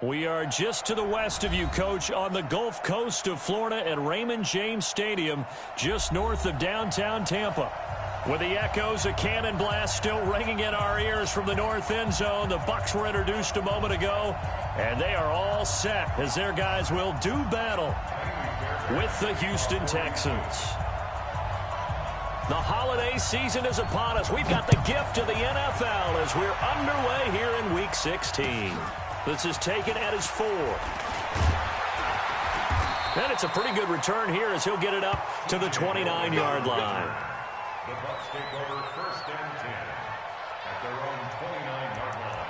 We are just to the west of you, Coach, on the Gulf Coast of Florida at Raymond James Stadium, just north of downtown Tampa. With the echoes of cannon blast still ringing in our ears from the north end zone, the Bucs were introduced a moment ago, and they are all set as their guys will do battle with the Houston Texans. The holiday season is upon us. We've got the gift of the NFL as we're underway here in Week 16. This is taken at his 4. And it's a pretty good return here as he'll get it up to the 29-yard line. The Bucs take over 1st and 10 at their own 29-yard line.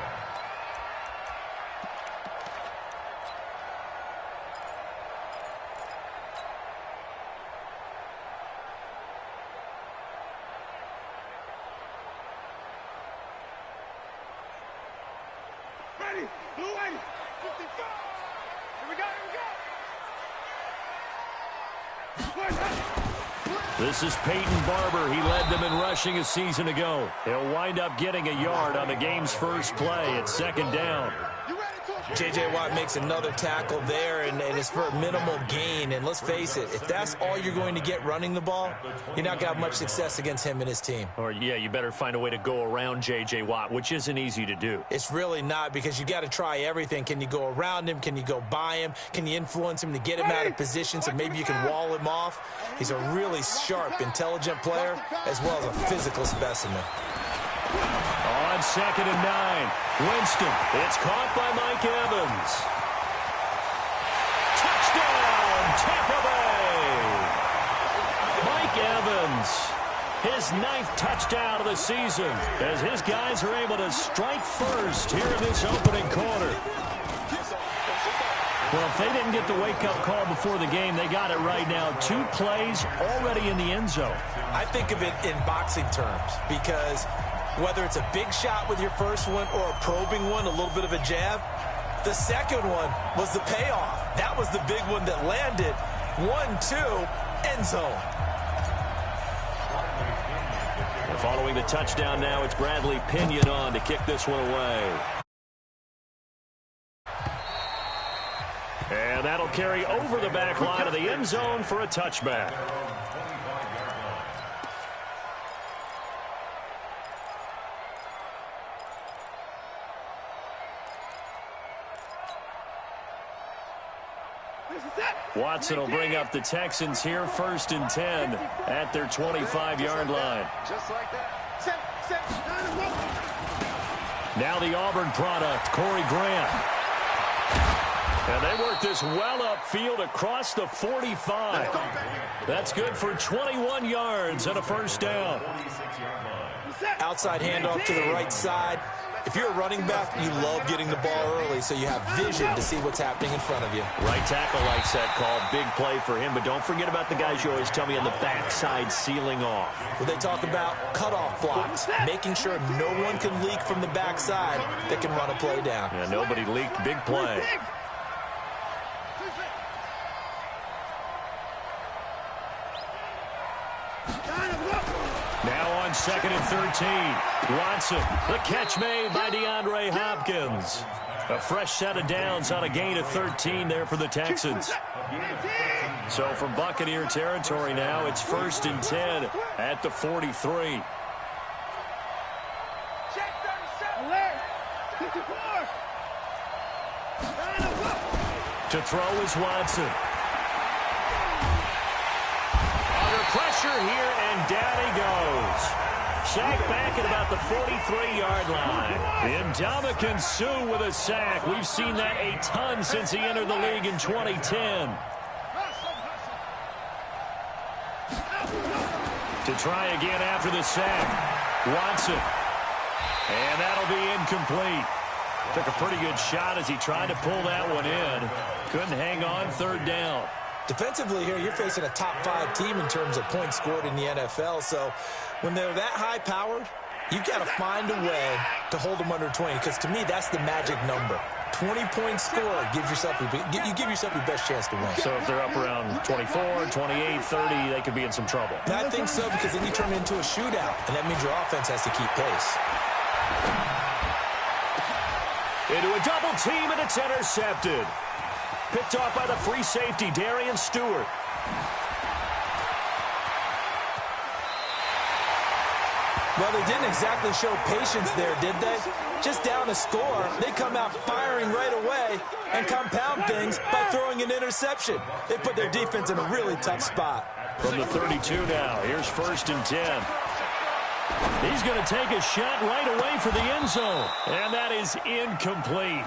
Ready, blue way, 55. Here we go, This is Peyton Barber. He led them in rushing a season ago. He'll wind up getting a yard on the game's first play at 2nd down. J.J. Watt makes another tackle there, and it's for a minimal gain. And let's face it, if that's all you're going to get running the ball, you're not going to have much success against him and his team. Or, yeah, you better find a way to go around J.J. Watt, which isn't easy to do. It's really not, because you got to try everything. Can you go around him? Can you go by him? Can you influence him to get him out of position so maybe you can wall him off? He's a really sharp, intelligent player as well as a physical specimen. On 2nd and 9, Winston. It's caught by Mike Evans. Touchdown, Tampa Bay! Mike Evans, his 9th touchdown of the season, as his guys are able to strike first here in this opening quarter. Well, if they didn't get the wake-up call before the game, they got it right now. 2 plays already in the end zone. I think of it in boxing terms, because whether it's a big shot with your first one or a probing one, a little bit of a jab, the second one was the payoff. That was the big one that landed. 1-2, end zone. Following the touchdown now, it's Bradley Pinion on to kick this one away. And that'll carry over the back line of the end zone for a touchback. Watson will bring up the Texans here, 1st and 10 at their 25-yard line. Just like that. Set. Now the Auburn product, Corey Grant. And they work this well upfield across the 45. That's good for 21 yards and a 1st down. Outside handoff to the right side. If you're a running back, you love getting the ball early so you have vision to see what's happening in front of you. Right tackle likes that call. Big play for him, but don't forget about the guys you always tell me on the backside sealing off. Well, they talk about cutoff blocks, making sure no one can leak from the backside that can run a play down. Yeah, nobody leaked. Big play. Now on 2nd and 13, Watson. The catch made by DeAndre Hopkins. A fresh set of downs on a gain of 13 there for the Texans. So from Buccaneer territory now, it's 1st and 10 at the 43. To throw is Watson. Under pressure here, and down he goes. Sack back at about the 43-yard line. Ndamukong Suh with a sack. We've seen that a ton since he entered the league in 2010. To try again after the sack. Watson. And that'll be incomplete. Took a pretty good shot as he tried to pull that one in. Couldn't hang on, 3rd down. Defensively here, you're facing a top-5 team in terms of points scored in the NFL. So when they're that high-powered, you've got to find a way to hold them under 20, because to me, that's the magic number. 20-point score gives yourself you give yourself your best chance to win. So if they're up around 24, 28, 30, they could be in some trouble. And I think so, because then you turn it into a shootout, and that means your offense has to keep pace. Into a a double team, and it's intercepted. Picked off by the free safety, Darian Stewart. Well, they didn't exactly show patience there, did they? Just down a score, they come out firing right away and compound things by throwing an interception. They put their defense in a really tough spot. From the 32 now, here's 1st and 10. He's going to take a shot right away for the end zone. And that is incomplete.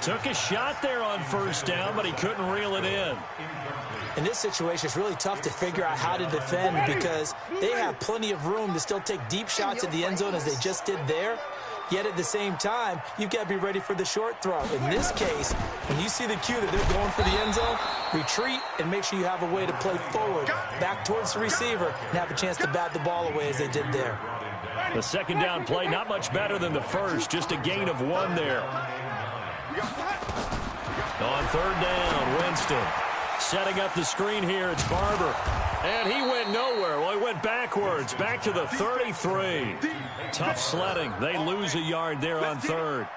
Took a shot there on 1st down, but he couldn't reel it in. In this situation, it's really tough to figure out how to defend because they have plenty of room to still take deep shots at the end zone as they just did there. Yet at the same time, you've got to be ready for the short throw. In this case, when you see the cue that they're going for the end zone, retreat and make sure you have a way to play forward, back towards the receiver, and have a chance to bat the ball away as they did there. The 2nd down play, not much better than the first, just a gain of 1 there. On 3rd down, Winston. Setting up the screen here, it's Barber. And he went nowhere. Well, he went backwards, back to the 33. Tough sledding. They lose a yard there on 3rd.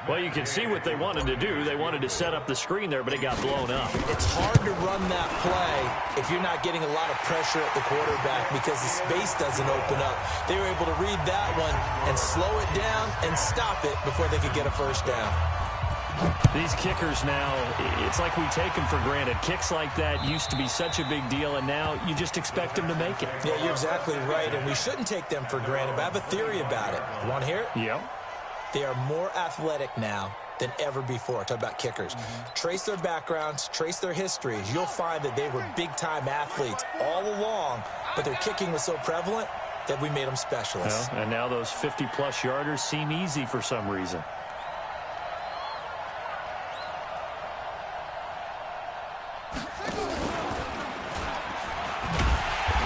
Well, you can see what they wanted to do. They wanted to set up the screen there, but it got blown up. It's hard to run that play if you're not getting a lot of pressure at the quarterback because the space doesn't open up. They were able to read that one and slow it down and stop it before they could get a 1st down. These kickers now, it's like we take them for granted. Kicks like that used to be such a big deal, and now you just expect them to make it. Yeah, you're exactly right, and we shouldn't take them for granted, but I have a theory about it. You want to hear it? Yeah. They are more athletic now than ever before. Talk about kickers. Trace their backgrounds, trace their histories. You'll find that they were big-time athletes all along, but their kicking was so prevalent that we made them specialists. Well, and now those 50-plus yarders seem easy for some reason.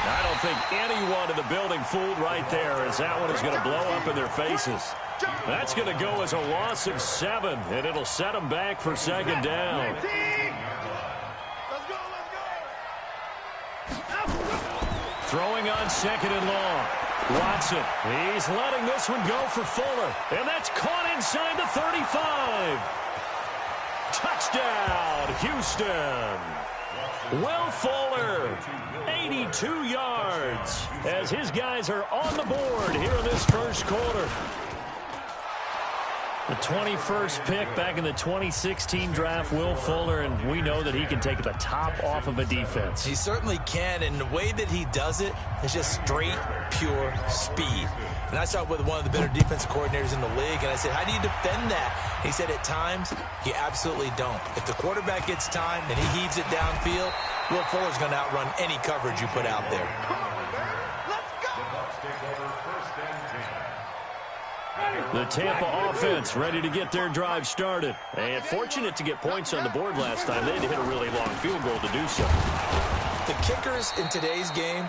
I don't think anyone in the building fooled right there, as that one is going to blow up in their faces. That's going to go as a loss of 7, and it'll set them back for 2nd down. Throwing on 2nd and long. Watson, he's letting this one go for Fuller, and that's caught inside the 35. Touchdown, Houston. Will Fuller, 82 yards, as his guys are on the board here in this 1st quarter. The 21st pick back in the 2016 draft, Will Fuller, and we know that he can take the top off of a defense. He certainly can, and the way that he does it is just straight, pure speed. And I saw it with one of the better defense coordinators in the league, and I said, how do you defend that? He said, at times, you absolutely don't. If the quarterback gets time and he heaves it downfield, Will Fuller's going to outrun any coverage you put out there. The Tampa offense ready to get their drive started. And fortunate to get points on the board last time. They had to hit a really long field goal to do so. The kickers in today's game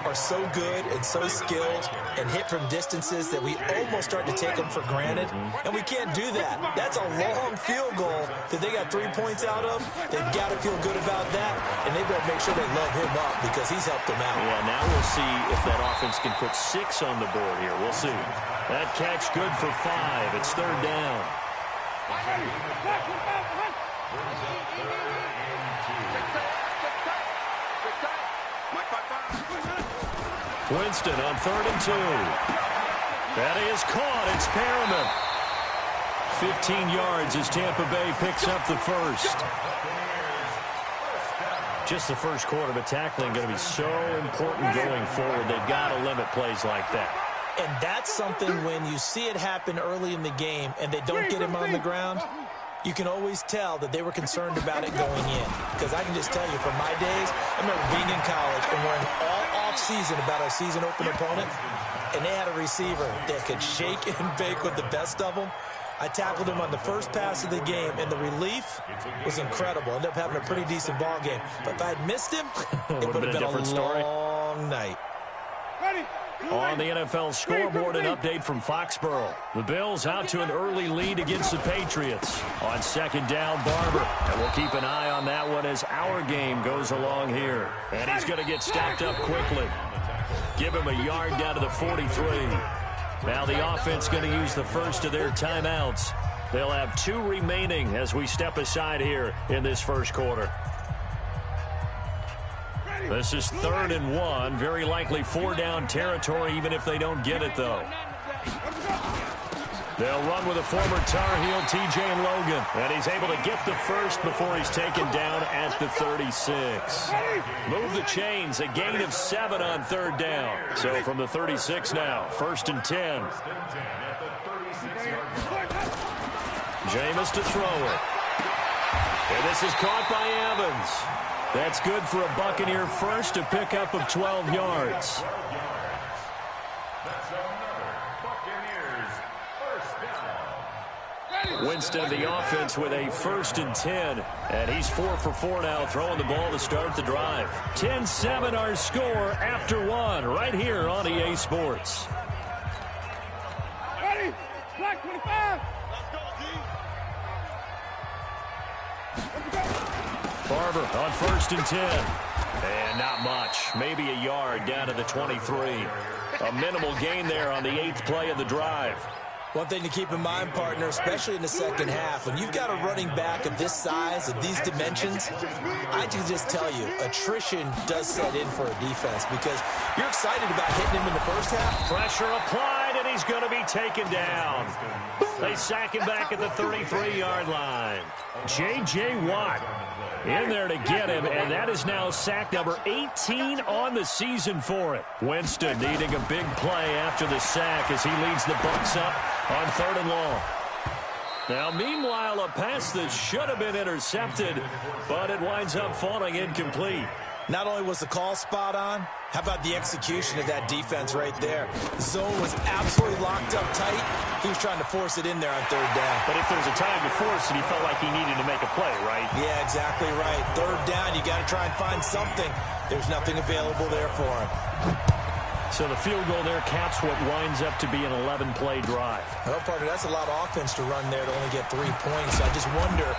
are so good and so skilled and hit from distances that we almost start to take them for granted. And we can't do that. That's a long field goal that they got 3 points out of. They've got to feel good about that, and they better make sure they love him up because he's helped them out. Yeah, now we'll see if that offense can put 6 on the board here. We'll see. That catch good for 5. It's 3rd down. Winston on 3rd and 2. That is caught. It's Perriman. 15 yards as Tampa Bay picks up the 1st. Just the 1st quarter, but tackling going to be so important going forward. They've got to limit plays like that. And that's something when you see it happen early in the game and they don't get him on the ground, you can always tell that they were concerned about it going in. Because I can just tell you from my days, I remember being in college and worrying all off-season about our season open opponent, and they had a receiver that could shake and bake with the best of them. I tackled him on the first pass of the game, and the relief was incredible. Ended up having a pretty decent ball game. But if I had missed him, it would have been a long night. On the NFL scoreboard, an update from Foxborough. The Bills out to an early lead against the Patriots. On 2nd down, Barber. And we'll keep an eye on that one as our game goes along here. And he's going to get stacked up quickly. Give him a yard down to the 43. Now the offense going to use the first of their timeouts. They'll have 2 remaining as we step aside here in this first quarter. This is 3rd and 1. Very likely 4-down territory, even if they don't get it, though. They'll run with a former Tar Heel, T.J. Logan. And he's able to get the first before he's taken down at the 36. Move the chains, a gain of 7 on 3rd down. So from the 36 now, 1st and 10. Jameis to throw it. And this is caught by Evans. That's good for a Buccaneer first, a pickup of 12 yards. Winston, the offense, with a 1st and 10. And he's 4 for 4 now, throwing the ball to start the drive. 10-7 our score after 1, right here on EA Sports. Ready? Black 25. Barber on 1st and 10. And not much. Maybe a yard down to the 23. A minimal gain there on the 8th play of the drive. One thing to keep in mind, partner, especially in the second half, when you've got a running back of this size, of these dimensions, I can just tell you, attrition does set in for a defense because you're excited about hitting him in the first half. Pressure applied, and he's going to be taken down. They sack him back at the 33-yard line. J.J. Watt in there to get him, and that is now sack number 18 on the season for it. Winston needing a big play after the sack as he leads the Bucs up on 3rd and long. Now, meanwhile, a pass that should have been intercepted, but it winds up falling incomplete. Not only was the call spot on, how about the execution of that defense right there? Zone was absolutely locked up tight. He was trying to force it in there on 3rd down. But if there's a time to force it, he felt like he needed to make a play, right? Yeah, exactly right. 3rd down, you got to try and find something. There's nothing available there for him. So the field goal there caps what winds up to be an 11-play drive. Well, partner, that's a lot of offense to run there to only get 3 points. I just wonder,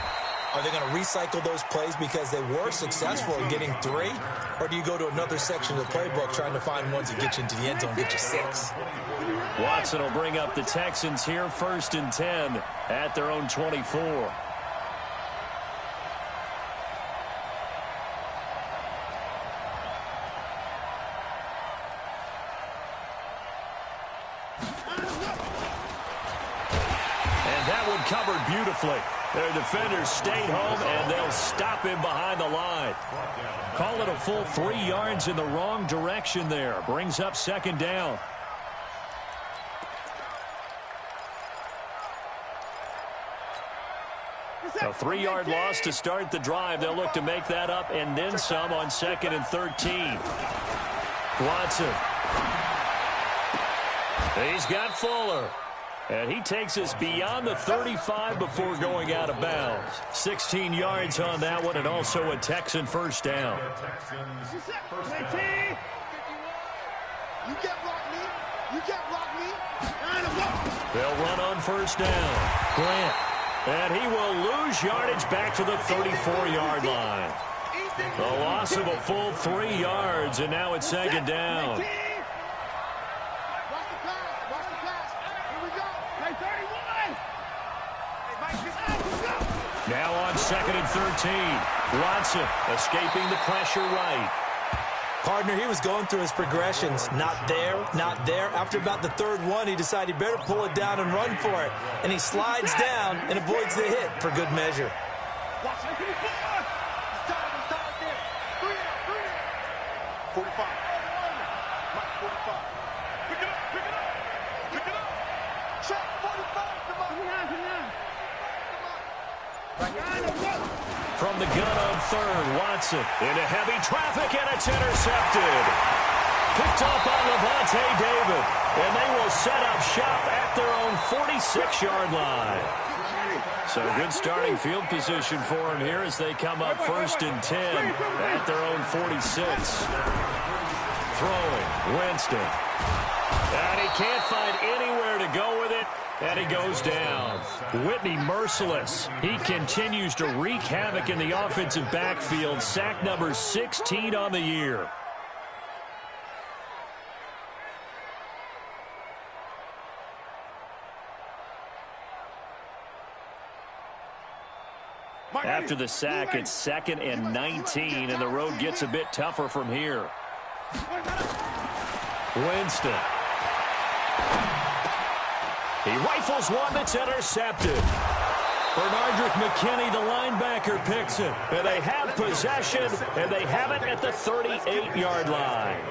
are they going to recycle those plays because they were successful in getting 3? Or do you go to another section of the playbook trying to find ones that get you into the end zone and get you 6? Watson will bring up the Texans here, 1st and 10 at their own 24. Covered beautifully. Their defenders stayed home, and they'll stop him behind the line. Call it a full 3 yards in the wrong direction there. Brings up 2nd down. A 3-yard loss to start the drive. They'll look to make that up and then some on 2nd and 13. Watson. He's got Fuller. And he takes us beyond the 35 before going out of bounds. 16 yards on that one, and also a Texan 1st down. They'll run on 1st down. Grant. And he will lose yardage back to the 34-yard line. The loss of a full 3 yards, and now it's 2nd down. Now on 2nd and 13. Watson escaping the pressure right. Partner, he was going through his progressions. Not there, not there. After about the 3rd one, he decided he better pull it down and run for it. And he slides down and avoids the hit for good measure. 45. From the gun on 3rd, Watson into heavy traffic, and it's intercepted. Picked off by Levante David, and they will set up shop at their own 46-yard line. So good starting field position for him here as they come up 1st and 10 at their own 46. Throwing, Winston. And he can't find anywhere to go with it. And he goes down. Whitney merciless. He continues to wreak havoc in the offensive backfield. Sack number 16 on the year. after the sack. It's 2nd and 19, and the road gets a bit tougher from here. Winston. He rifles one that's intercepted. Bernardrick McKinney, the linebacker, picks it. And they have possession, and they have it at the 38-yard line.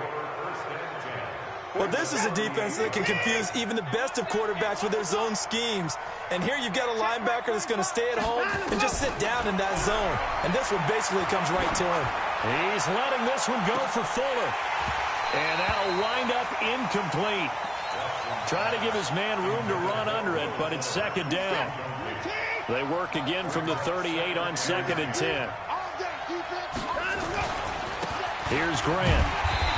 Well, this is a defense that can confuse even the best of quarterbacks with their zone schemes. And here you've got a linebacker that's going to stay at home and just sit down in that zone. And this one basically comes right to him. He's letting this one go for Fuller. And that'll wind up incomplete. Trying to give his man room to run under it, but it's 2nd down. They work again from the 38 on 2nd and 10. Here's Grant.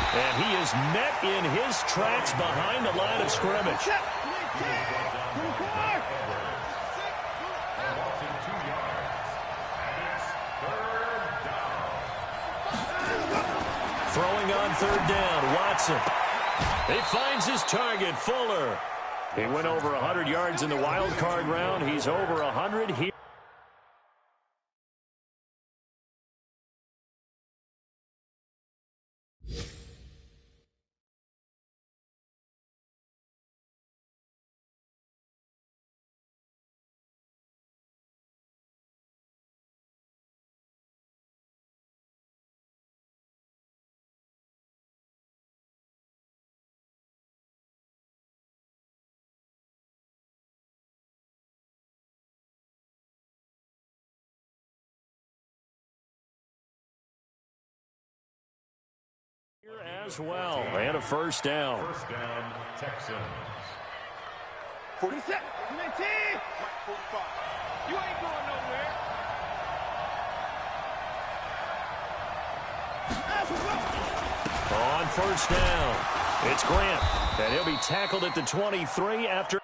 And he is met in his tracks behind the line of scrimmage. Throwing on 3rd down, Watson. He finds his target, Fuller. He went over 100 yards in the wild card round. He's over 100 here. As well, and a 1st down. 1st down, Texans. 47, 19, 45. You ain't going nowhere. On 1st down, it's Grant, and he'll be tackled at the 23 after.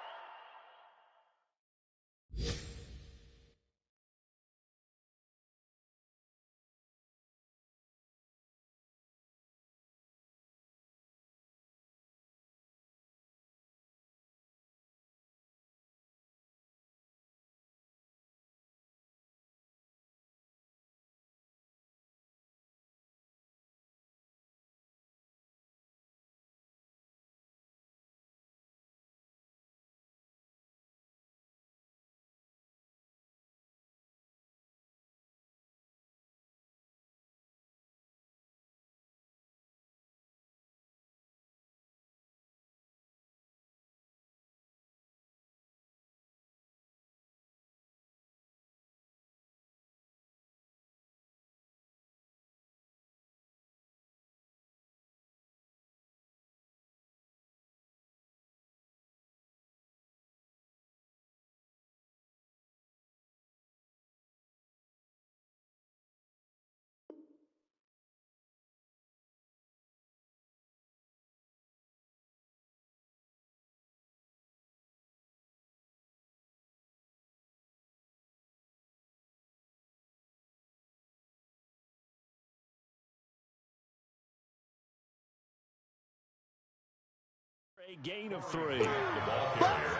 A gain of 3. The ball carrier.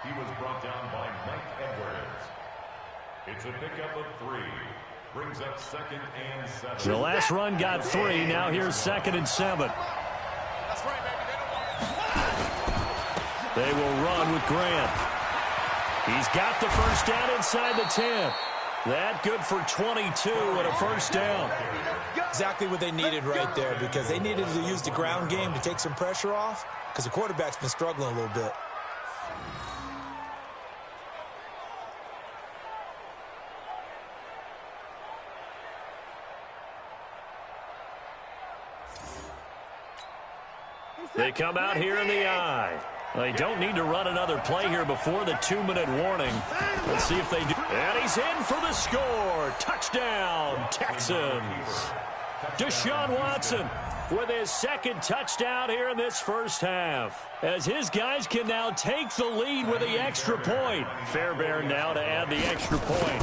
He was brought down by Mike Edwards. It's a pickup of 3. Brings up 2nd and 7. The last run got 3. Now here's 2nd and 7. That's right, baby. They will run with Grant. He's got the 1st down inside the 10. That good for 22 and a 1st down. Exactly what they needed right there, because they needed to use the ground game to take some pressure off, because the quarterback's been struggling a little bit. They come out here in the eye. They don't need to run another play here before the 2-minute warning. Let's see if they do. And he's in for the score. Touchdown, Texans. Deshaun Watson with his 2nd touchdown here in this 1st half, as his guys can now take the lead with the extra point. Fairbairn now to add the extra point.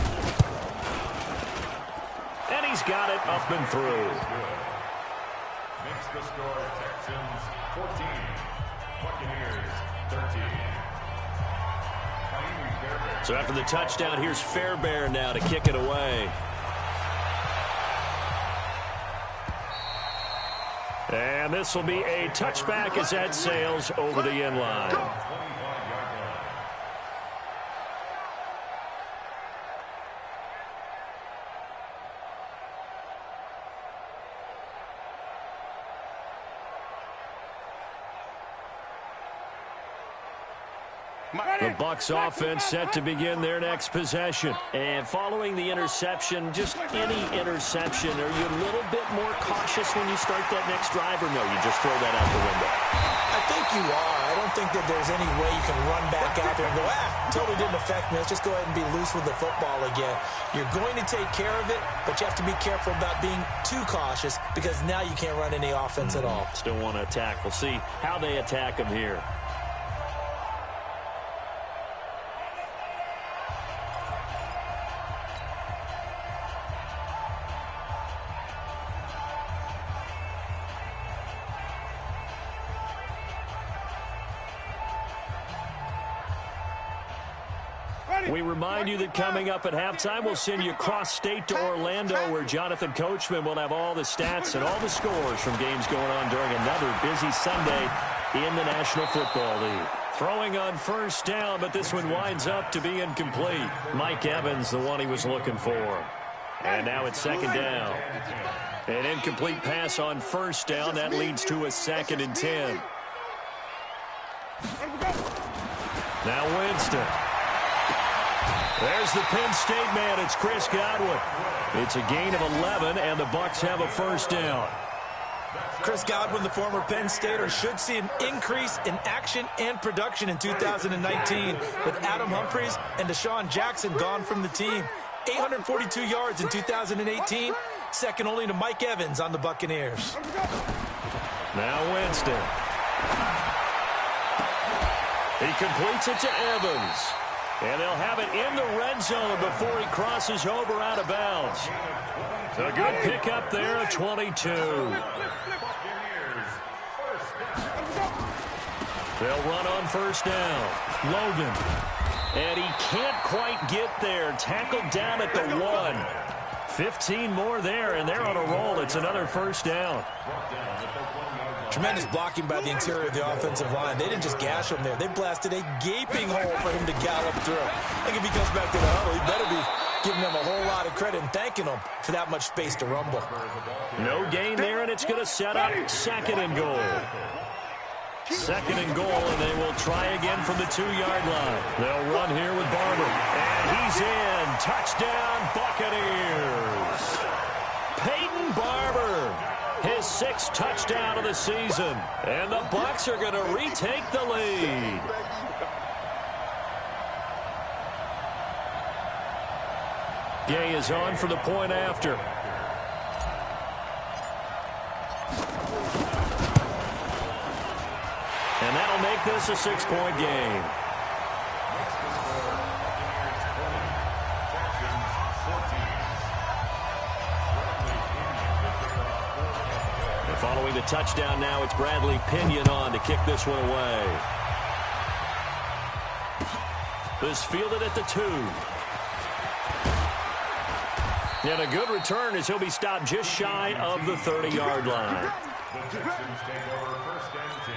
And he's got it up and through. Makes the score Texans 14, Buccaneers 13. So after the touchdown, here's Fairbairn now to kick it away. And this will be a touchback as that sails over the end line. The Bucs offense set to begin their next possession. And following the interception, just any interception, are you a little bit more cautious when you start that next drive, or no, you just throw that out the window? I think you are. I don't think that there's any way you can run back out there and go, totally didn't affect me. Let's just go ahead and be loose with the football again. You're going to take care of it, but you have to be careful about being too cautious because now you can't run any offense at all. Still want to attack. We'll see how they attack them here. We remind you that coming up at halftime, we'll send you cross-state to Orlando, where Jonathan Coachman will have all the stats and all the scores from games going on during another busy Sunday in the National Football League. Throwing on first down, but this one winds up to be incomplete. Mike Evans, the one he was looking for. And now it's second down. An incomplete pass on first down. That leads to a 2nd and 10. Now Winston. There's the Penn State man. It's Chris Godwin. It's a gain of 11, and the Bucs have a first down. Chris Godwin, the former Penn Stater, should see an increase in action and production in 2019 with Adam Humphries and Deshaun Jackson gone from the team. 842 yards in 2018, second only to Mike Evans on the Buccaneers. Now Winston. He completes it to Evans. And they'll have it in the red zone before he crosses over out of bounds. A good pickup there at 22. They'll run on first down. Logan. And he can't quite get there. Tackled down at the 1. 15 more there, and they're on a roll. It's another first down. Tremendous blocking by the interior of the offensive line. They didn't just gash him there. They blasted a gaping hole for him to gallop through. I think if he comes back to the huddle, he better be giving them a whole lot of credit and thanking them for that much space to rumble. No gain there, and it's going to set up 2nd and goal. 2nd and goal, and they will try again from the 2-yard line. They'll run here with Barber. And he's in. Touchdown, Buccaneers. Peyton Barber. His 6th touchdown of the season. And the Bucs are going to retake the lead. Gay is on for the point after. And that'll make this a 6-point game. Following the touchdown now, it's Bradley Pinion on to kick this one away. This fielded at the 2. And a good return as he'll be stopped just shy of the 30-yard line. The Texans take over 1st and 10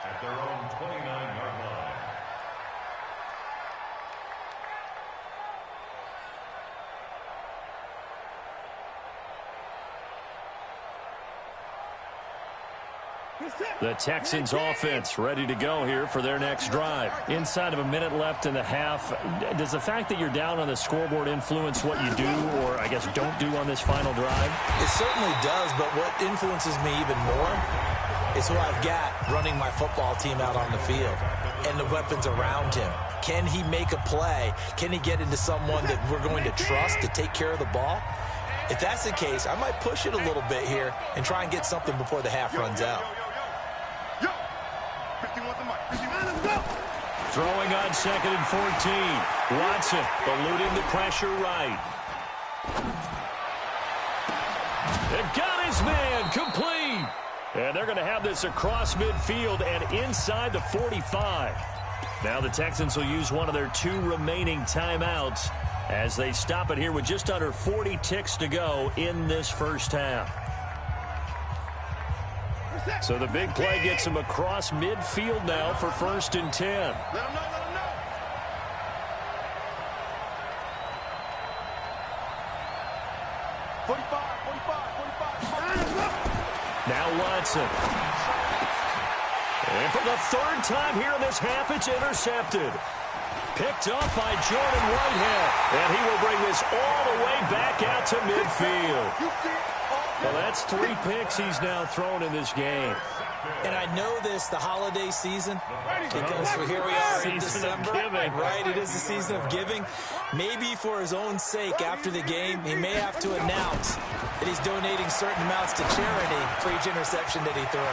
at their own 29-yard line. The Texans offense ready to go here for their next drive. Inside of a minute left in the half, does the fact that you're down on the scoreboard influence what you do or, I guess, don't do on this final drive? It certainly does, but what influences me even more is who I've got running my football team out on the field and the weapons around him. Can he make a play? Can he get into someone that we're going to trust to take care of the ball? If that's the case, I might push it a little bit here and try and get something before the half runs out. Throwing on 2nd and 14. Watson eluding the pressure right. They've got his man complete. And they're going to have this across midfield and inside the 45. Now the Texans will use one of their 2 remaining timeouts as they stop it here with just under 40 ticks to go in this first half. So the big play gets him across midfield now for 1st and 10. Let him know, let him know. Now Watson. And for the 3rd time here in this half, it's intercepted. Picked up by Jordan Whitehead. And he will bring this all the way back out to midfield. Well, that's 3 picks he's now thrown in this game. And I know this, the holiday season, because here we are in December, right? It is the season of giving. Maybe for his own sake, after the game, he may have to announce that he's donating certain amounts to charity for each interception that he threw.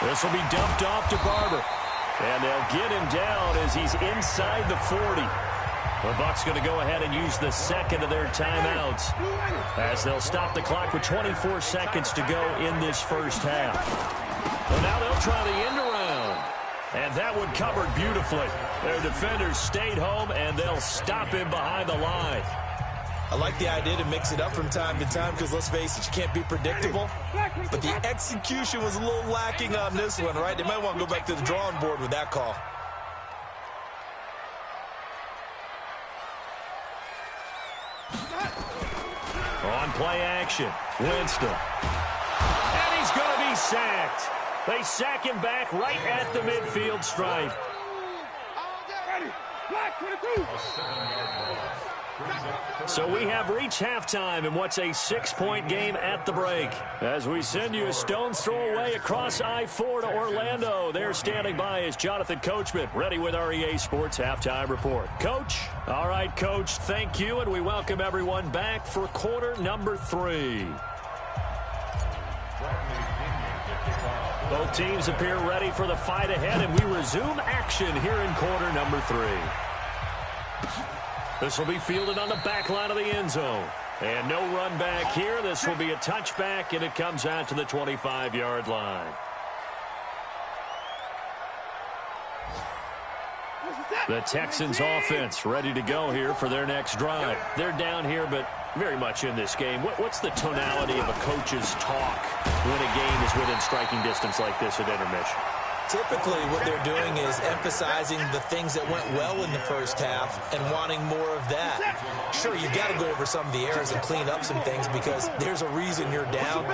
This will be dumped off to Barber. And they'll get him down as he's inside the 40. The Bucs going to go ahead and use the 2nd of their timeouts as they'll stop the clock with 24 seconds to go in this first half. Well, now they'll try the end around. And that one covered beautifully. Their defenders stayed home, and they'll stop him behind the line. I like the idea to mix it up from time to time because, let's face it, you can't be predictable. But the execution was a little lacking on this one, right? They might want to go back to the drawing board with that call. On play action, Winston. And he's going to be sacked. They sack him back right at the midfield stripe. So we have reached halftime in what's a 6-point game at the break. As we send you a stone's throw away across I-4 to Orlando. There standing by is Jonathan Coachman, ready with our EA Sports Halftime Report. Coach? All right, Coach, thank you, and we welcome everyone back for quarter number 3. Both teams appear ready for the fight ahead, and we resume action here in quarter number 3. This will be fielded on the back line of the end zone. And no run back here. This will be a touchback, and it comes out to the 25-yard line. The Texans offense ready to go here for their next drive. They're down here, but very much in this game. What's the tonality of a coach's talk when a game is within striking distance like this at intermission? Typically, what they're doing is emphasizing the things that went well in the first half and wanting more of that. Sure, you've got to go over some of the errors and clean up some things because there's a reason you're down.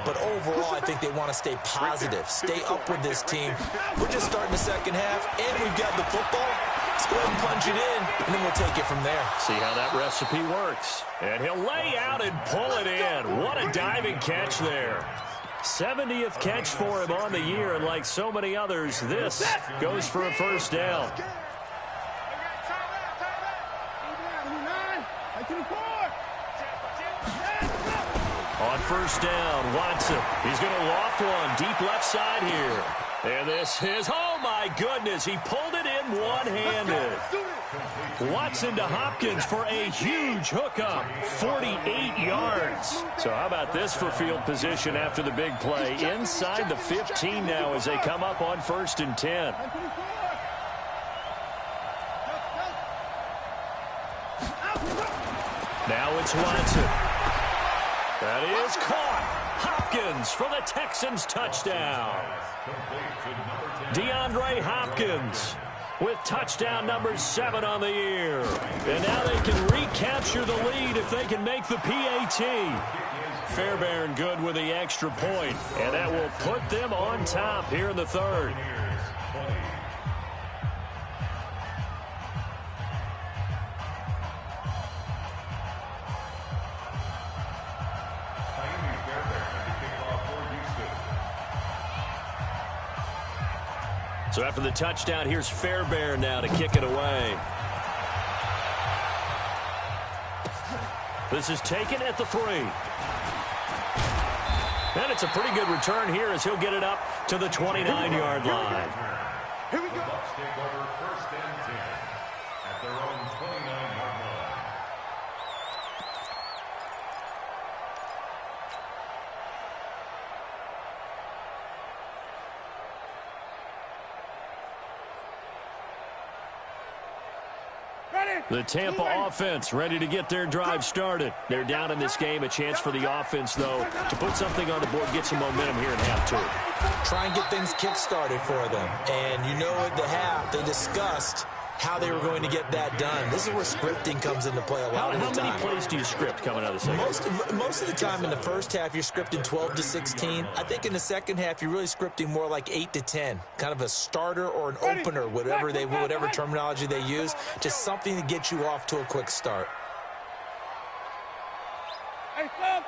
But overall, I think they want to stay positive, stay up with this team. We're just starting the second half, and we've got the football. Let's go ahead and punch it in, and then we'll take it from there. See how that recipe works. And he'll lay out and pull it in. What a diving catch there. 70th catch for him on the year, and like so many others, this goes for a first down. On first down, Watson. He's going to loft one deep left side here. And this is, oh my goodness, he pulled it in one-handed. Watson to Hopkins for a huge hookup, 48 yards. So how about this for field position after the big play? Inside the 15 now as they come up on 1st and 10. Now it's Watson. That is caught. Hopkins for the Texans touchdown. DeAndre Hopkins with touchdown number 7 on the year. And now they can recapture the lead if they can make the PAT. Fairbairn good with the extra point, and that will put them on top here in the 3rd. So after the touchdown, here's Fairbairn now to kick it away. This is taken at the 3. And it's a pretty good return here as he'll get it up to the 29-yard line. Here we go. Bucs take over 1st and 10 at their own 29-yard line. The Tampa offense ready to get their drive started. They're down in this game. A chance for the offense, though, to put something on the board, get some momentum here in half two. Try and get things kick-started for them. And you know at the half, they discussed how they were going to get that done. This is where scripting comes into play a lot of the time. How many plays do you script coming out of the second? Most of the time in the first half, you're scripting 12 to 16. I think in the second half, you're really scripting more like 8 to 10. Kind of a starter or an opener, whatever terminology they use. Just something to get you off to a quick start. Hey, stop.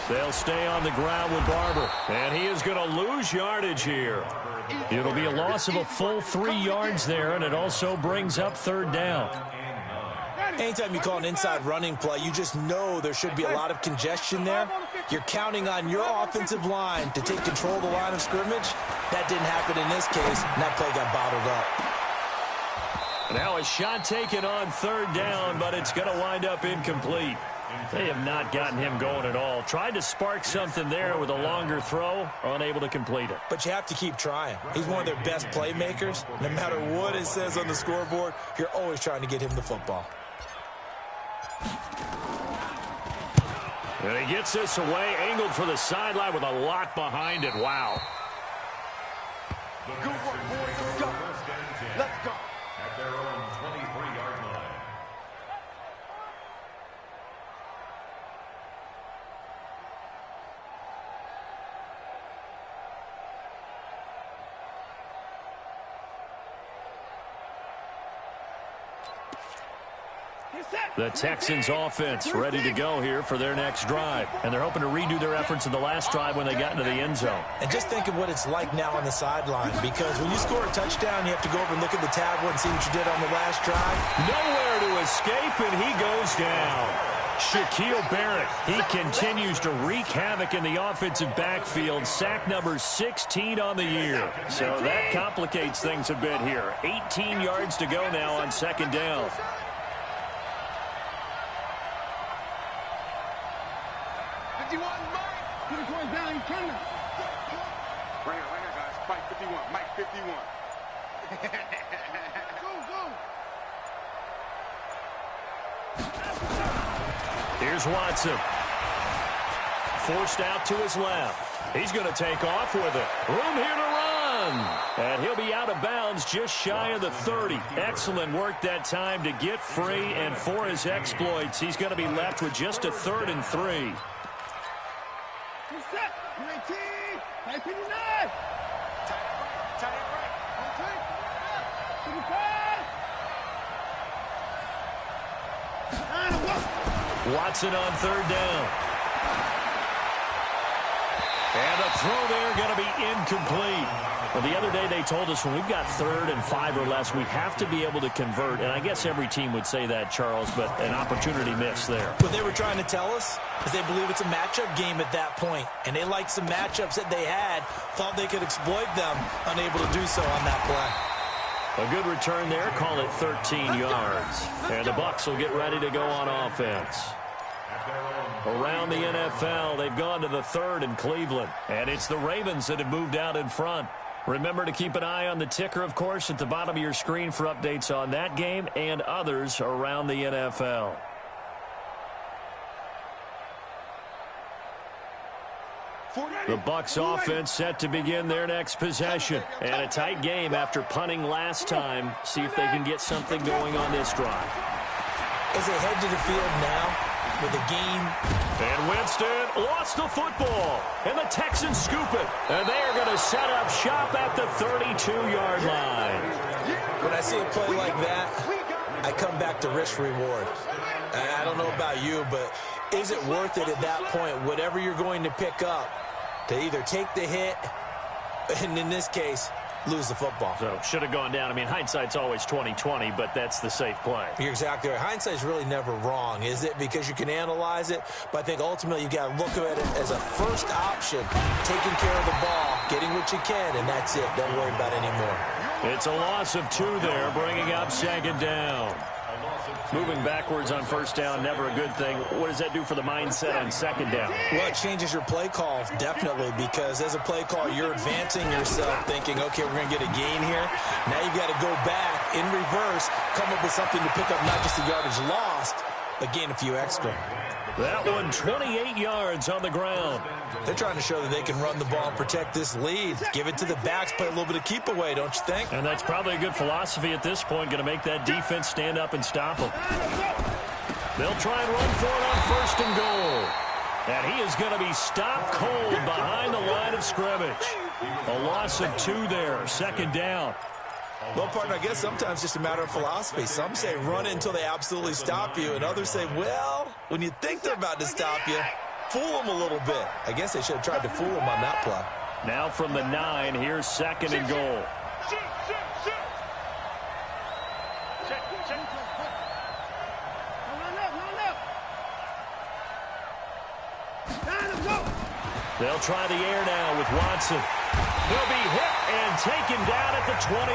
They'll stay on the ground with Barber. And he is going to lose yardage here. It'll be a loss of a full 3 yards there, and it also brings up third down. Anytime you call an inside running play, you just know there should be a lot of congestion there. You're counting on your offensive line to take control of the line of scrimmage. That didn't happen in this case, and that play got bottled up. Now a shot taken on third down, but it's going to wind up incomplete. They have not gotten him going at all. Tried to spark something there with a longer throw, unable to complete it. But you have to keep trying. He's one of their best playmakers. No matter what it says on the scoreboard, you're always trying to get him the football. And he gets this away, angled for the sideline with a lot behind it. Wow. Good work, boys. Go. Let's go. At their own 23-yard line. The Texans offense ready to go here for their next drive. And they're hoping to redo their efforts in the last drive when they got into the end zone. And just think of what it's like now on the sideline, because when you score a touchdown, you have to go over and look at the tablet and see what you did on the last drive. Nowhere to escape, and he goes down. Shaquille Barrett, he continues to wreak havoc in the offensive backfield. Sack number 16 on the year. So that complicates things a bit here. 18 yards to go now on second down. 51, Mike. Put it towards down. He's coming. Right here, guys. Mike 51. Mike 51. Go. Here's Watson. Forced out to his left. He's going to take off with it. Room here to run. And he'll be out of bounds just shy of the 30. Excellent work that time to get free, and for his exploits, he's going to be left with just a 3rd and 3. Set. 19. 59. Tight end right. Okay. 55. Watson on third down. And the throw there going to be incomplete. Well, the other day they told us when we've got 3rd and 5 or less, we have to be able to convert. And I guess every team would say that, Charles, but an opportunity missed there. What they were trying to tell us is they believe it's a matchup game at that point. And they liked some matchups that they had, thought they could exploit them, unable to do so on that play. A good return there, call it 13 yards. And the Bucs will get ready to go on offense. Around the NFL, they've gone to the 3rd in Cleveland. And it's the Ravens that have moved out in front. Remember to keep an eye on the ticker, of course, at the bottom of your screen for updates on that game and others around the NFL. The Bucs offense set to begin their next possession. And a tight game after punting last time. See if they can get something going on this drive. As they head to the field now with a game. And Winston lost the football. And the Texans scoop it. And they are going to set up shop at the 32-yard line. When I see a play like that, I come back to risk-reward. I don't know about you, but is it worth it at that point, whatever you're going to pick up, to either take the hit, and in this case, lose the football? So, should have gone down. I mean, hindsight's always 20/20, but that's the safe play. You're exactly right. Hindsight's really never wrong, is it? Because you can analyze it, but I think ultimately you got to look at it as a first option, taking care of the ball, getting what you can, and that's it. Don't worry about it anymore. It's a loss of 2 there, bringing up second down. Moving backwards on first down, never a good thing. What does that do for the mindset on second down? Well, it changes your play call, definitely, because as a play call, you're advancing yourself thinking, okay, we're going to get a gain here. Now you've got to go back in reverse, come up with something to pick up not just the yardage lost, but gain a few extra. That one, 28 yards on the ground. They're trying to show that they can run the ball and protect this lead. Give it to the backs, play a little bit of keep away, don't you think? And that's probably a good philosophy at this point, going to make that defense stand up and stop them. They'll try and run for it on first and goal. And he is going to be stopped cold behind the line of scrimmage. A loss of 2 there, second down. Well, partner, I guess sometimes it's just a matter of philosophy. Some say run it until they absolutely stop you, and others say, well, when you think they're about to stop you, fool them a little bit. I guess they should have tried to fool them on that play. Now from the 9, here's second and goal. They'll try the air now with Watson. He'll be hit and taken down at the 21.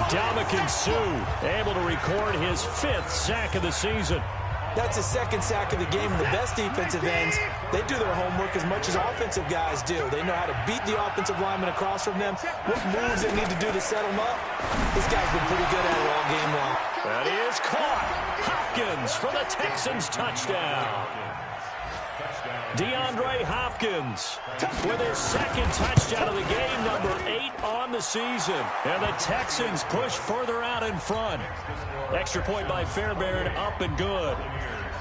Ndamukong Suh able to record his 5th sack of the season. That's his 2nd sack of the game. And the best defensive ends, they do their homework as much as offensive guys do. They know how to beat the offensive lineman across from them, what moves they need to do to set them up. This guy's been pretty good at it all game long. That is caught. Hopkins for the Texans touchdown. DeAndre Hopkins with his 2nd touchdown of the game, number 8 on the season. And the Texans push further out in front. Extra point by Fairbairn, up and good.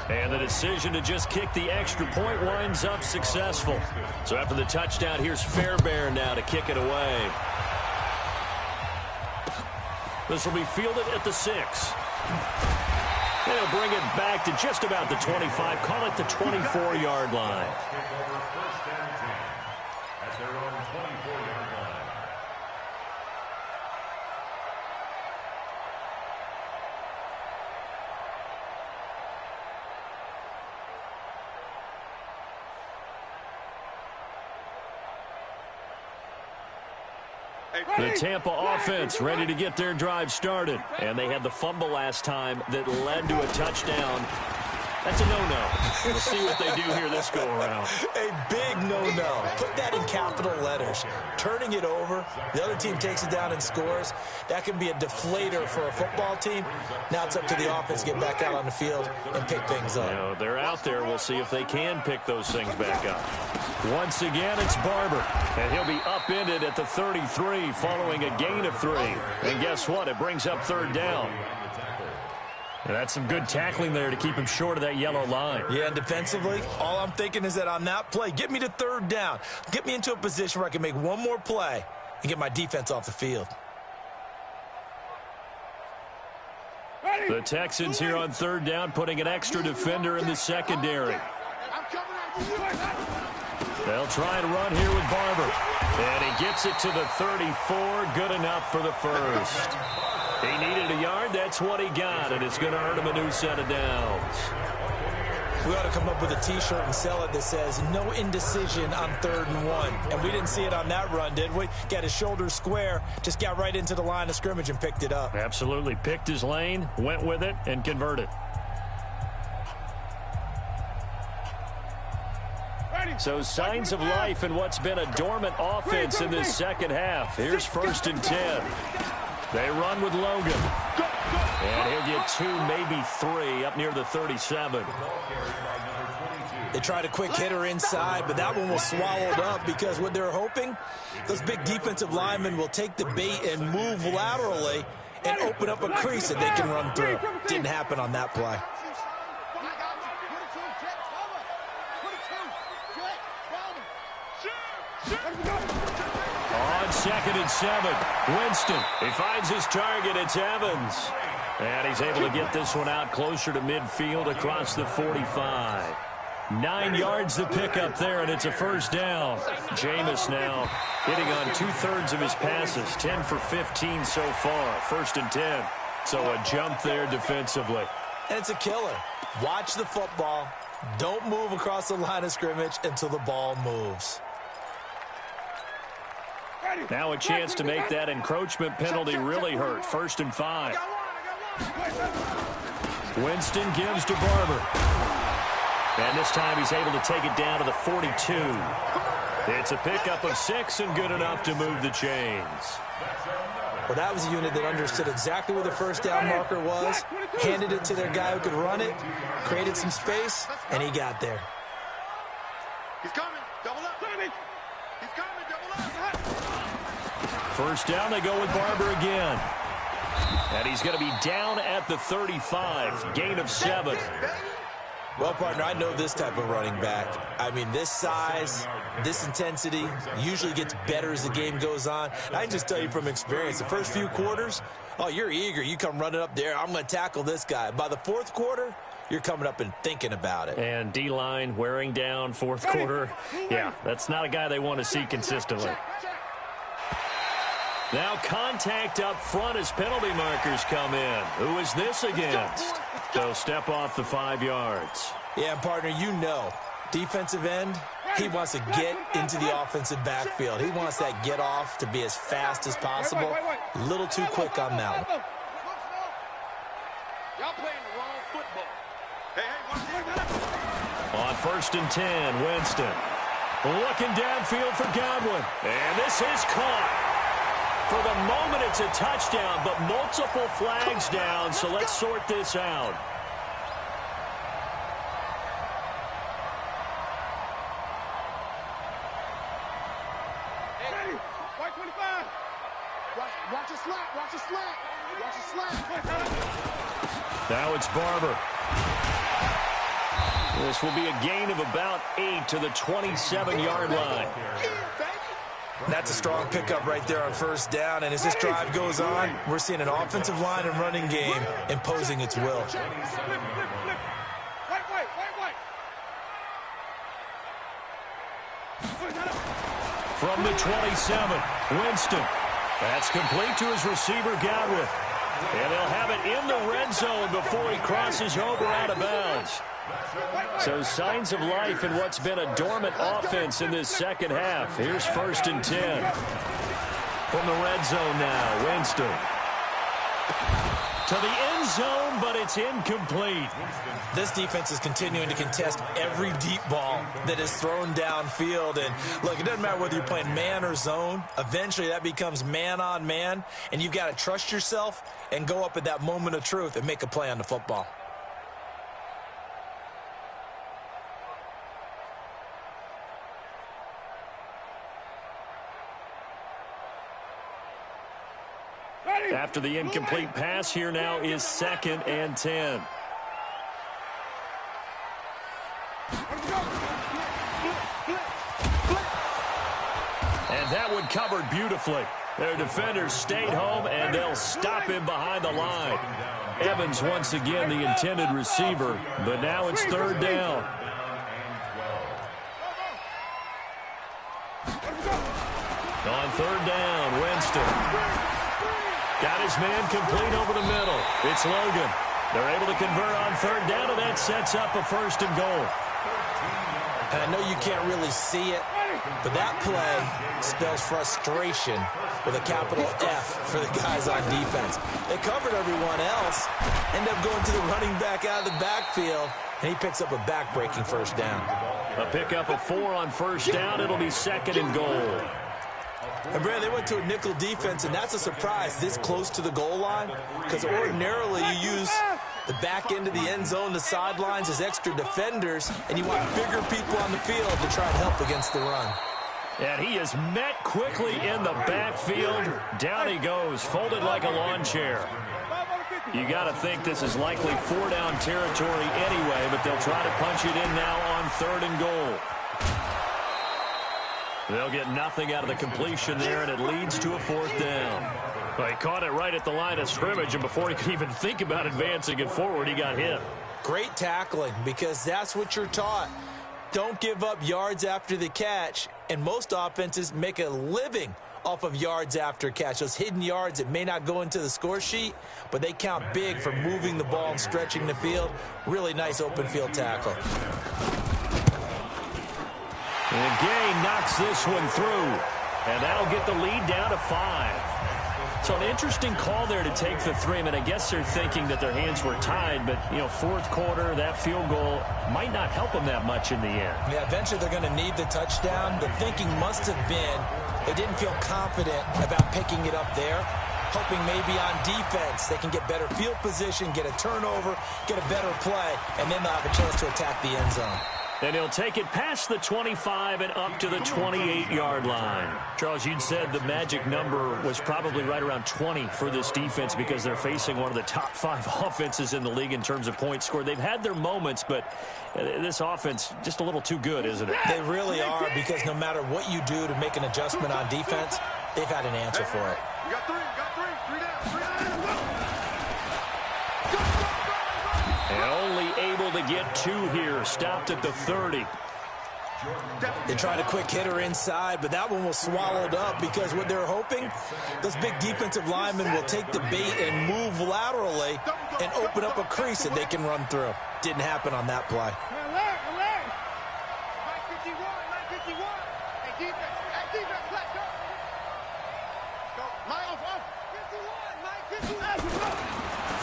And the decision to just kick the extra point winds up successful. So after the touchdown, here's Fairbairn now to kick it away. This will be fielded at the 6. They'll bring it back to just about the 25. Call it the 24-yard line. At their own 24-yard line. The Tampa offense ready to get their drive started. And they had the fumble last time that led to a touchdown. That's a no-no. We'll see what they do here this go-around. A big no-no. Put that in capital letters. Turning it over, the other team takes it down and scores. That can be a deflator for a football team. Now it's up to the offense to get back out on the field and pick things up. You know, they're out there. We'll see if they can pick those things back up. Once again, it's Barber. And he'll be upended at the 33 following a gain of 3. And guess what? It brings up 3rd down. And that's some good tackling there to keep him short of that yellow line. Yeah, and defensively, all I'm thinking is that on that play, get me to 3rd down. Get me into a position where I can make one more play and get my defense off the field. The Texans here on 3rd down, putting an extra defender in the secondary. They'll try and run here with Barber. And he gets it to the 34. Good enough for the 1st. He needed a yard. That's what he got, and it's going to earn him a new set of downs. We ought to come up with a T-shirt and sell it that says, no indecision on 3rd and 1. And we didn't see it on that run, did we? Got his shoulders square, just got right into the line of scrimmage and picked it up. Absolutely. Picked his lane, went with it, and converted. So signs of life in what's been a dormant offense in this second half. Here's 1st and 10. They run with Logan. And he'll get 2, maybe 3 up near the 37. They tried a quick hitter inside, but that one was swallowed up because what they're hoping, those big defensive linemen will take the bait and move laterally and open up a crease that they can run through. Didn't happen on that play. On 2nd and 7, Winston. He finds his target. It's Evans. And he's able to get this one out closer to midfield across the 45. 9 yards to pick up there, and it's a 1st down. Jameis now hitting on 2/3 of his passes. 10 for 15 so far. 1st and 10. So a jump there defensively. And it's a killer. Watch the football. Don't move across the line of scrimmage until the ball moves. Now a chance to make that encroachment penalty really hurt. 1st and 5. Winston gives to Barber. And this time he's able to take it down to the 42. It's a pickup of 6 and good enough to move the chains. Well, that was a unit that understood exactly where the first down marker was, handed it to their guy who could run it, created some space, and he got there. He's coming. Double up. He's coming. Double up. First down, they go with Barber again. And he's going to be down at the 35. Gain of 7. Well, partner, I know this type of running back. I mean, this size, this intensity usually gets better as the game goes on. And I can just tell you from experience, the first few quarters, oh, you're eager. You come running up there, I'm going to tackle this guy. By the fourth quarter, you're coming up and thinking about it. And D-line wearing down fourth quarter. Yeah, that's not a guy they want to see consistently. Now contact up front as penalty markers come in. Who is this against? So step off the 5 yards. Yeah, partner, you know, defensive end, he wants to get into the offensive backfield. He wants that get off to be as fast as possible. A little too quick on that one. Y'all playing the wrong football. Hey, On 1st and 10, Winston. Looking downfield for Godwin. And this is caught. For the moment, it's a touchdown, but multiple flags down, so let's sort this out. Hey, white 25. Watch your slap. Watch your slap. Watch your slap. Now it's Barber. This will be a gain of about 8 to the 27-yard line. That's a strong pickup right there on first down, and as this drive goes on, we're seeing an offensive line and running game imposing its will. From the 27, Winston. That's complete to his receiver, Godwin. And they'll have it in the red zone before he crosses over out of bounds. So signs of life in what's been a dormant offense in this second half. Here's 1st and 10. From the red zone now, Winston. To the end zone, but it's incomplete. This defense is continuing to contest every deep ball that is thrown downfield. And look, it doesn't matter whether you're playing man or zone. Eventually, that becomes man on man. And you've got to trust yourself and go up at that moment of truth and make a play on the football. After the incomplete pass, here now is 2nd and 10. And that one covered beautifully. Their defenders stayed home, and they'll stop him behind the line. Evans once again the intended receiver, but now it's 3rd down. On 3rd down, Winston. Got his man complete over the middle. It's Logan. They're able to convert on 3rd down, and that sets up a 1st and goal. And I know you can't really see it, but that play spells frustration with a capital F for the guys on defense. They covered everyone else, end up going to the running back out of the backfield, and he picks up a back-breaking 1st down. A pickup of 4 on 1st down. It'll be 2nd and goal. And, Brad, they went to a nickel defense, and that's a surprise this close to the goal line, because ordinarily you use the back end of the end zone, the sidelines as extra defenders, and you want bigger people on the field to try and help against the run. And he is met quickly in the backfield. Down he goes, folded like a lawn chair. You got to think this is likely 4-down territory anyway, but they'll try to punch it in now on 3rd and goal. They'll get nothing out of the completion there, and it leads to a 4th down. Well, he caught it right at the line of scrimmage, and before he could even think about advancing it forward, he got hit. Great tackling, because that's what you're taught. Don't give up yards after the catch, and most offenses make a living off of yards after catch. Those hidden yards that may not go into the score sheet, but they count big for moving the ball and stretching the field. Really nice open field tackle. And Gay knocks this one through, and that'll get the lead down to 5. So an interesting call there to take the 3. I mean, I guess they're thinking that their hands were tied, but, you know, fourth quarter, that field goal might not help them that much in the end. Yeah, eventually they're going to need the touchdown. The thinking must have been they didn't feel confident about picking it up there, hoping maybe on defense they can get better field position, get a turnover, get a better play, and then they'll have a chance to attack the end zone. And he'll take it past the 25 and up to the 28-yard line. Charles, you'd said the magic number was probably right around 20 for this defense because they're facing one of the top 5 offenses in the league in terms of points scored. They've had their moments, but this offense just a little too good, isn't it? They really are, because no matter what you do to make an adjustment on defense, they've had an answer for it. You got 3 down, 3 down. And only able to get 2 here. Stopped at the 30. They tried a quick hitter inside, but that one was swallowed up because what they're hoping, those big defensive linemen will take the bait and move laterally and open up a crease that they can run through. Didn't happen on that play.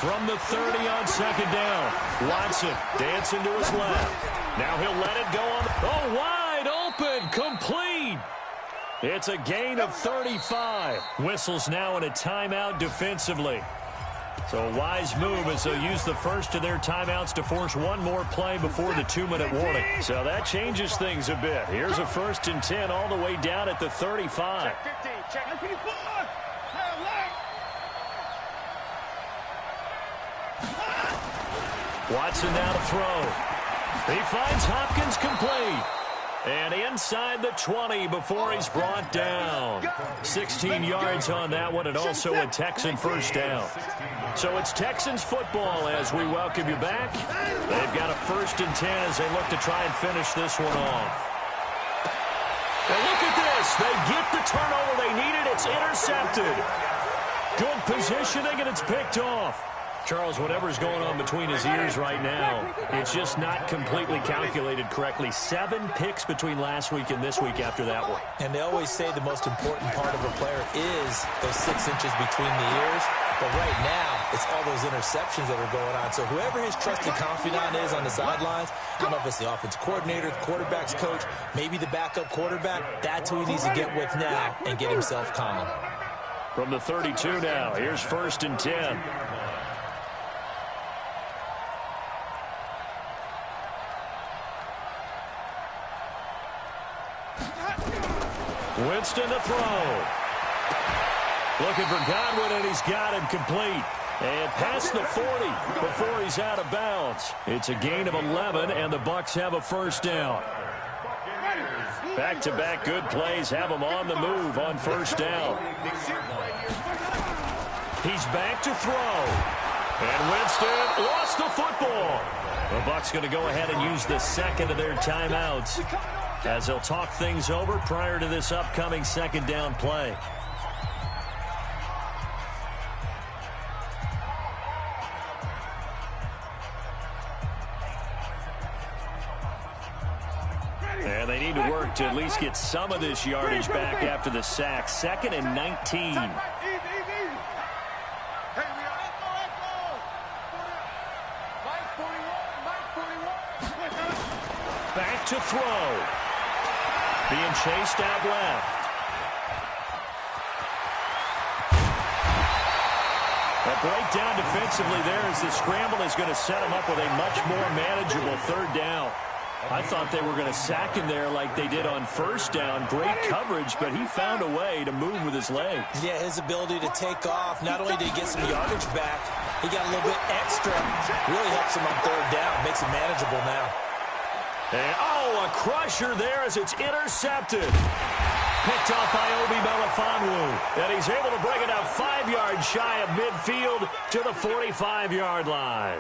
From the 30 on second down. Watson dancing to his left. Now he'll let it go on. Oh, wide open. Complete. It's a gain of 35. Whistles now in a timeout defensively. So a wise move as they'll use the first of their timeouts to force one more play before the 2-minute warning. So that changes things a bit. Here's a 1st and 10 all the way down at the 35. Check 15, check 54. Watson now to throw. He finds Hopkins complete. And inside the 20 before he's brought down. 16 yards on that one, and also a Texan first down. So it's Texans football as we welcome you back. They've got a 1st and 10 as they look to try and finish this one off. And look at this. They get the turnover they needed. It's intercepted. Good positioning, and it's picked off. Charles, whatever's going on between his ears right now, it's just not completely calculated correctly. 7 picks between last week and this week after that one. And they always say the most important part of a player is those 6 inches between the ears. But right now, it's all those interceptions that are going on. So whoever his trusted confidant is on the sidelines, I don't know if it's the offense coordinator, the quarterback's coach, maybe the backup quarterback, that's who he needs to get with now and get himself calm. From the 32 now, here's 1st and 10. Winston to throw. Looking for Godwin, and he's got him complete. And past the 40 before he's out of bounds. It's a gain of 11, and the Bucs have a 1st down. Back-to-back good plays have him on the move on 1st down. He's back to throw. And Winston lost the football. The Bucs going to go ahead and use the 2nd of their timeouts as they'll talk things over prior to this upcoming 2nd down play. And they need to work to at least get some of this yardage back after the sack. 2nd and 19. Back to throw. Being chased out left. A breakdown defensively there as the scramble is going to set him up with a much more manageable 3rd down. I thought they were going to sack him there like they did on 1st down. Great coverage, but he found a way to move with his legs. Yeah, his ability to take off. Not only did he get some yardage back, he got a little bit extra. Really helps him on 3rd down. Makes it manageable now. And, oh, a crusher there as it's intercepted. Picked off by Obi Melifonwu. And he's able to bring it out 5 yards shy of midfield to the 45-yard line.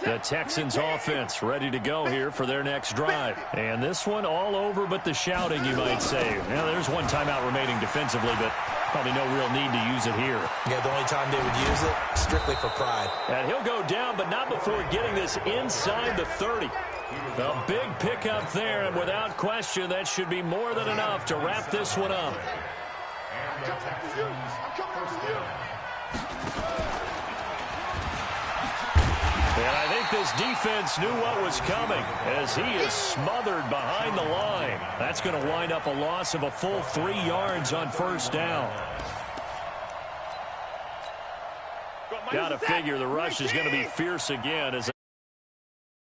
The Texans offense ready to go here for their next drive. And this one all over but the shouting, you might say. Now, there's one timeout remaining defensively, but probably no real need to use it here. Yeah, the only time they would use it, strictly for pride. And he'll go down, but not before getting this inside the 30. A big pickup there, and without question, that should be more than enough to wrap this one up. And the Texans first down. And I think this defense knew what was coming as he is smothered behind the line. That's going to wind up a loss of a full 3 yards on first down. Got to figure the rush is going to be fierce again as